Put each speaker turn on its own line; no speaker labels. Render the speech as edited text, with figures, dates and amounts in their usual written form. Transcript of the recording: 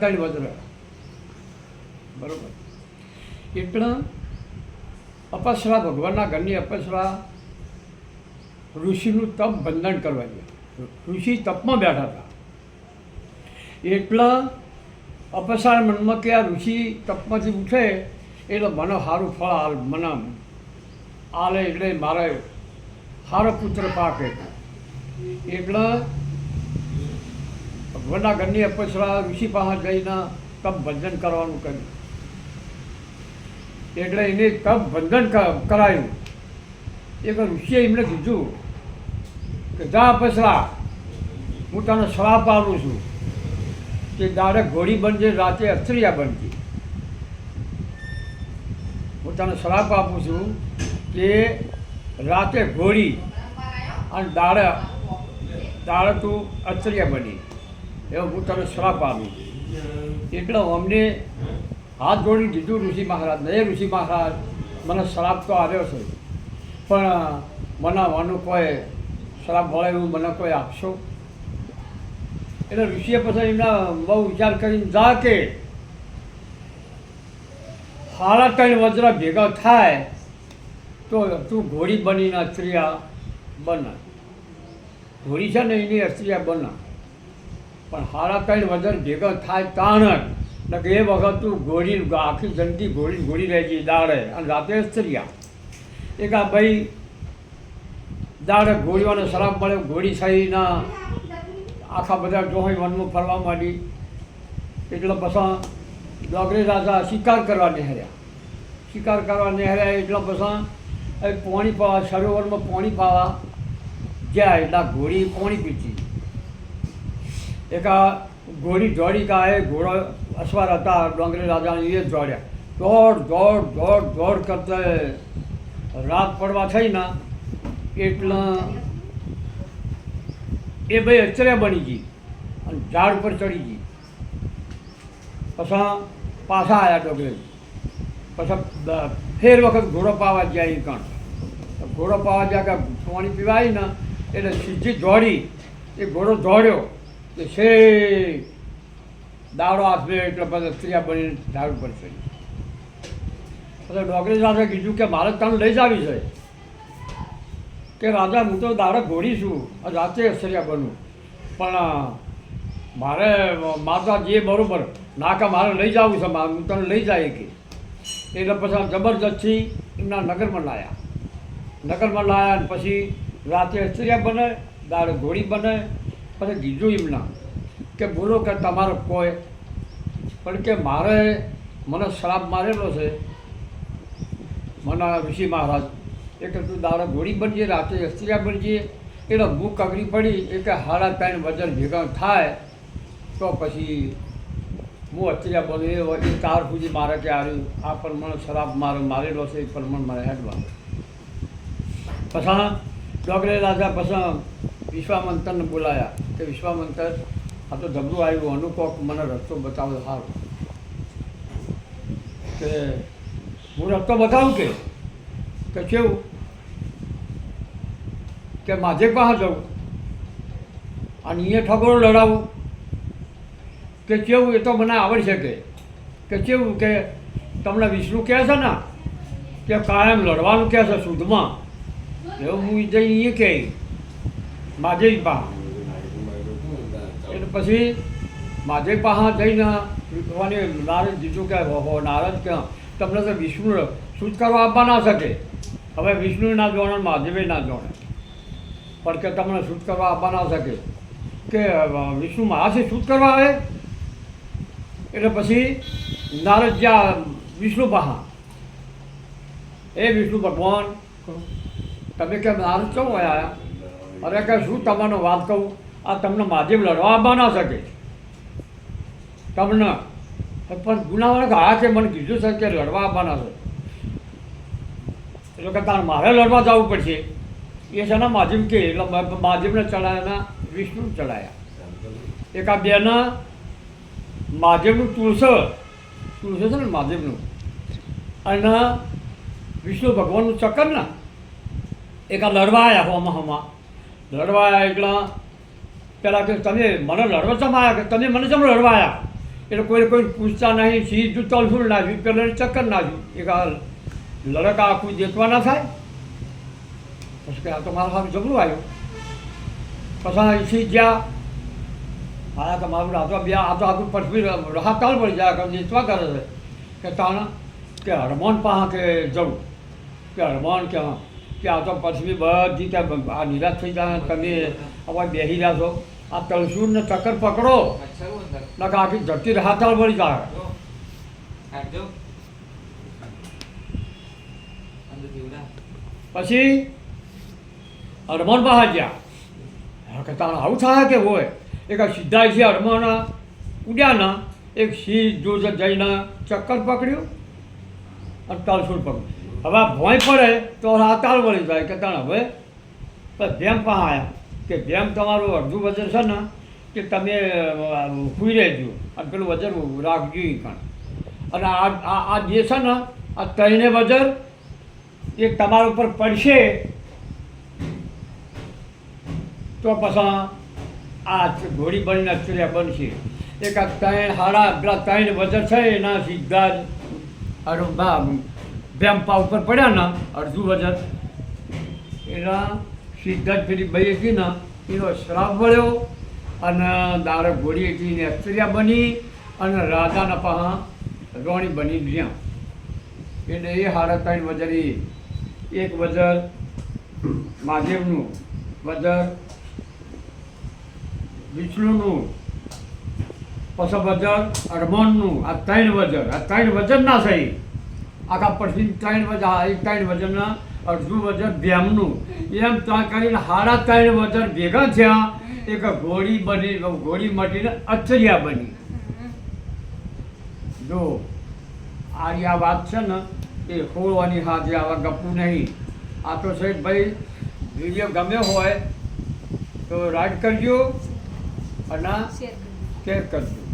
ત્રણ વજ્ર બરાબર. એટલે અપસરા ભગવાનના ઘરની અપસરા ઋષિનું તપ બંધન કરવા ગયા. ઋષિ તપમાં બેઠા હતા એટલે અપસરા મનમાં કે આ ઋષિ તપમાંથી ઉઠે એટલે મને સારું ફળ હાલ મને આલે એટલે મારે સારો પુત્ર પાકે. એટલે ભગવાનના ઘરની અપસરા ઋષિ પાસે જઈને તપ બંધન કરવાનું કહ્યું. એટલે એને તપ બંધન કરાયું. એક ઋષિએ એમને કીધું કે જા અપસરા, હું તને શ્રાપ આપું છું કે દાડે ઘોડી બનજે, રાતે અસ્ત્રિયા બનજે. હું તને શ્રાપ આપું છું કે રાતે ઘોડી અને દાડે તું અસ્ત્રિયા બની, એવો હું તને શ્રાપ આપું. એટલે અમને હાથ જોડી દીધું ઋષિ મહારાજને. એ ઋષિ મહારાજ મને શ્રાપ તો આવ્યો છે, પણ મને આનું કોઈ શ્રાપ મળે એવું મને કોઈ આપશો? એટલે ઋષિએ પછી એમના બહુ વિચાર કરીને જા કે 3.5 વજ્ર ભેગા થાય તો તું ઘોડી બનીને અસ્ત્રિયા બને. ઘોડી છે ને એની અસ્ત્રિયા બને, પણ 3.5 વજ્ર ભેગા થાય તાણ જ કે એ વખત તું ઘોડી આખી જિંદગી ઘોડી રહેજી દાડે અને રાતે અસ્ત્રિયા. એક આ ભાઈ દાડે ઘોડીઓને શ્રાપ મળ્યો, ઘોડી સહીના આખા બધા જોહી વનમાં ફરવા માંડી. એટલે પછી ડોગરી રાજા શિકાર કરવા નિહાળ્યા. એટલે પછી પાણી પાવા સરોવરમાં પાણી પાવા જાય એટલે ઘોડી પાણી પીતી. એક આ ઘોડી દોડી કાંઈ ઘોડો અસવાર હતા ડોંગરી રાજાને, એ જ દોડ્યા. દોડ કરતા રાત પડવા થઈ ને એટલે એ ભાઈ અસ્ત્રિયા બની ગઈ અને ઝાડ ઉપર ચડી ગઈ. પછી પાછા આવ્યા ડોગરે. પછી ફેર વખત ઘોડો પાવા ગયા. એ કણ ઘોડો પાવા ગયા કે પાણી પીવા આવી ને એટલે સીધી દોડી. એ ઘોડો દોડ્યો કે છે દાડો હાથવે એટલે પછી અસ્ત્રિયા બની ઝાડ ઉપર ચડી. પછી ડોગરી રાજા કીધું કે મારે તને લઈ જ આવી છે કે રાજા હું તો દાડે ઘોડી છું, રાતે અસ્ત્રિયા બનું, પણ મારે માતા જે બરાબર ના કે મારે લઈ જવું છે, હું તને લઈ જાય કે. એટલે પછી જબરજસ્તી એમના નગરમાં લાવ્યા અને પછી રાતે અસ્ત્રિયા બને, દાડે ઘોડી બને. પછી કીધું એમના કે બોલો કે તમારો કોઈ પણ કે મને શ્રાપ મારેલો છે મને ઋષિ મહારાજ. એક તું દાડે ઘોડી બનજે, રાતે અસ્ત્રિયા બનજે. એટલે ભૂખ અઘરી પડી. એ કે 3.5 વજન ભેગા થાય તો પછી હું અસ્ત્રિયા બનું. એ તાર સુધી મારે કે આવ્યું આ પ્રમાણે શ્રાપ મારેલો છે, એ પ્રમાણે મારે હેડવા. પછી ડોગરે રાજા પછી વિશ્વામિત્રને બોલાયા કે વિશ્વામિત્ર, આ તો ધબરું આવ્યું, અનુકોક મને રસ્તો બતાવો સારું. કે હું રસ્તો બતાવું કે કેવું કે માঝে પાસે જવું અને અહીંયા ઠગોળો લડાવું કે કેવું? એ તો મને આવડશે કે કેવું કે તમને વિષ્ણુ કહે છે ને કે કાયમ લડવાનું કહે છે શુદ્ધમાં, એવું હું જઈ કહે માঝে પાસે. એટલે પછી માঝે પાસે જઈને નારદ દીધું કે નારદ કે તમને તો વિષ્ણુ શુદ્ધ કરવા આપવા ના શકે. હવે વિષ્ણુ ના જોણે, મહાદેવે ના જોણે, પણ કે તમને શુદ્ધ કરવા આપવા ના શકે કે વિષ્ણુ મહાથી શુદ્ધ કરવા આવે. એટલે પછી નારદ જ્યાં વિષ્ણુ પાસે, એ વિષ્ણુ ભગવાન તમે કે નારદ કેમ આવ્યા? અરે કે શું તમને વાત કહું, આ તમને મહાદેવ લડવા આપવા ના શકે તમને, પણ ગુનાવાળા ગયા છે મને કીધું છે કે લડવા આપવાના છે. એટલે કે તારે મારે લડવા જવું પડશે. એ છે ને મહાદેવ કે, એટલે મહાદેવને ચડાયા, વિષ્ણુ ચડાયા. એક આ બેના મહાદેવનું તુલસો છે ને મહાદેવનું, અને વિષ્ણુ ભગવાનનું ચક્કર ને એક આ લડવા આવ્યા. હમા લડવા આવ્યા એટલે પેલા કે તમે મને લડવા ચમ આવ્યા, કે તમે મને ચમ લડવા આવ્યા? એટલે કોઈ પૂછતા નહીં, સીધું તલસુલ નાખ્યું, પેલા ચક્કર નાખ્યું. એક આ લડકા આખું જેતવા ના થાય. પછી કે આ તો મારા સામે જબરું આવ્યું. પછી સી ગયા, આ તો મારું રાતો બે આ તો આખું પઠવી રાહત તાળ પડી જાય, જેતવા કરે છે. કે તાણ કે હરમોન પાસે કે જવું, કે હરમોન કે આ તો પઠવી બધી કે આ નિરાશ થઈ જાય, તમે હવે બેસી રહ્યા છો, આ તલસુર ને ચક્કર પકડો ના આખી ધરતી રાહત તાળ પડી જાય. પછી હરમોન પાસે ગયા. કે તાણ આવું થાય કે હોય, એક સીધા છે હરમોન ઉડ્યા ના, એક સીધું જઈને ચક્કર પકડ્યું અને તલસુર પકડ્યું. હવે ભોંય પડે તો રાતાળ વળી જાય. કે તાણ હવે ભેમ પાસે આવ્યા કે ભેમ તમારું અડધું વજન છે ને કે તમે સૂઈ રહેજો અને પેલું વજન રાખજો પણ. અને આ જે છે ને આ ત્રણે વજન એ તમારા ઉપર પડશે તો પછી આ ઘોડી બનીને અચર્યા બનશે. એક આ પેલા ત્રણ વજન છે એના સીધા જ ભેમપા ઉપર પડ્યા ને અડધું વજન એના સીધા જ પેલી ભાઈ હતી ને એનો શ્રાપ વળ્યો અને દારે ઘોડી હતી એને અચર્યા બની અને રાજાના પાહા રોણી બની ગયા. એટલે એ સાડા ત્રણ વજન એક વજન મહાદેવનું, વજન વિષ્ણુનું, પછી વજન હરમોનનું. આ ત્રણ વજન ના થઈ આખા પછી ત્રણ વજનના અડધું વજન ભેમનું, એમ ત્યાં કરીને સાડા ત્રણ વજન ભેગા થયા, એક ઘોડી બની, ઘોડી મટીને અચર્યા બની. જો આ વાત છે ને એ ખોળવાની હાથે આવા ગપવું નહીં. આ તો સાહેબ ભાઈ વિડીયો ગમ્યો હોય તો લાઈક કરજો અને શેર કરજો.